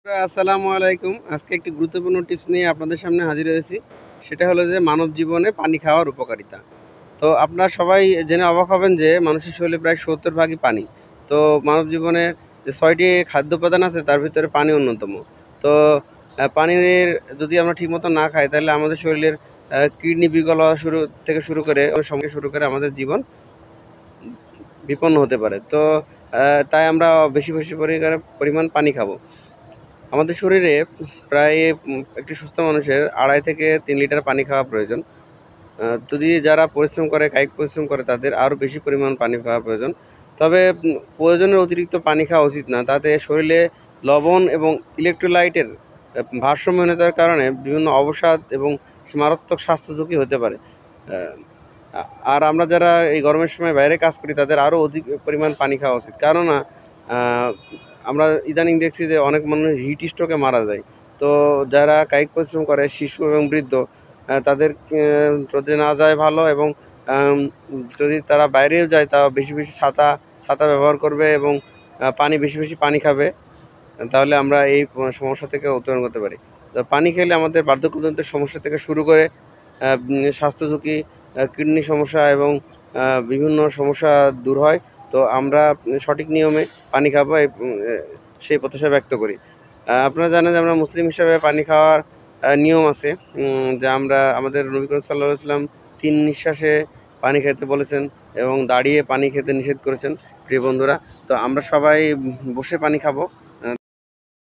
আসসালামু আলাইকুম। আজকে একটি গুরুত্বপূর্ণ টিপস নিয়ে আপনাদের সামনে হাজির হয়েছি। সেটা হলো যে মানব জীবনে পানি খাওয়ার উপকারিতা। তো আপনারা সবাই জেনে অবাক হবেন যে মানুষের শরীরে প্রায় ৭০ ভাগই পানি। তো মানব জীবনে যে ৬ টি খাদ্য উপাদান আছে তার ভিতরে পানি অন্যতম। তো পানির যদি আমরা ঠিকমতো না খাই তাহলে আমাদের শরীরের কিডনি বিকল হওয়া শুরু করে সঙ্গে শুরু করে আমাদের জীবন বিপন্ন হতে পারে। তো তাই আমরা বেশি পরিমাণ পানি খাবো। আমাদের শরীরে প্রায় একটি সুস্থ মানুষের ২.৫ থেকে ৩ লিটার পানি খাওয়া প্রয়োজন। যদি যারা পরিশ্রম করে, কায়িক পরিশ্রম করে তাদের আরও বেশি পরিমাণ পানি খাওয়া প্রয়োজন। তবে প্রয়োজনের অতিরিক্ত পানি খাওয়া উচিত না। তাতে শরীরে লবণ এবং ইলেক্ট্রোলাইটের ভারসাম্যহীনতার কারণে বিভিন্ন অবসাদ এবং মারাত্মক স্বাস্থ্য ঝুঁকি হতে পারে। আ আ আর আমরা যারা এই গরমের সময় বাইরে কাজ করি তাদের আরও অধিক পরিমাণ পানি খাওয়া উচিত। কেননা আ আমরা ইদানিং দেখছি যে অনেক মানুষ হিট স্ট্রোকে মারা যায়। তো যারা কায়িক পরিশ্রম করে শিশু এবং বৃদ্ধ তাদের যদি না যায় ভালো এবং আম যদি তারা বাইরেও যায় তাও বেশি ছাতা ব্যবহার করবে এবং বেশি পানি খাবে। তাহলে আমরা এই সমস্যা থেকে উত্তরণ করতে পারি। তো পানি খেলে আমাদের বার্ধক্যজনিত সমস্যা থেকে শুরু করে স্বাস্থ্য ঝুঁকি, কিডনি সমস্যা এবং বিভিন্ন সমস্যা দূর হয়। তো আমরা সঠিক নিয়মে পানি খাবো সেই প্রত্যাশা ব্যক্ত করি। আপনারা জানেন যে আমরা মুসলিম হিসাবে পানি খাওয়ার নিয়ম আছে। যে আমরা আমাদের নবী করিম সাল্লাল্লাহু আলাইহি ওয়াসাল্লাম ৩ নিঃশ্বাসে পানি খেতে বলেছেন এবং দাঁড়িয়ে পানি খেতে নিষেধ করেছেন। প্রিয় বন্ধুরা, তো আমরা সবাই বসে পানি খাবো।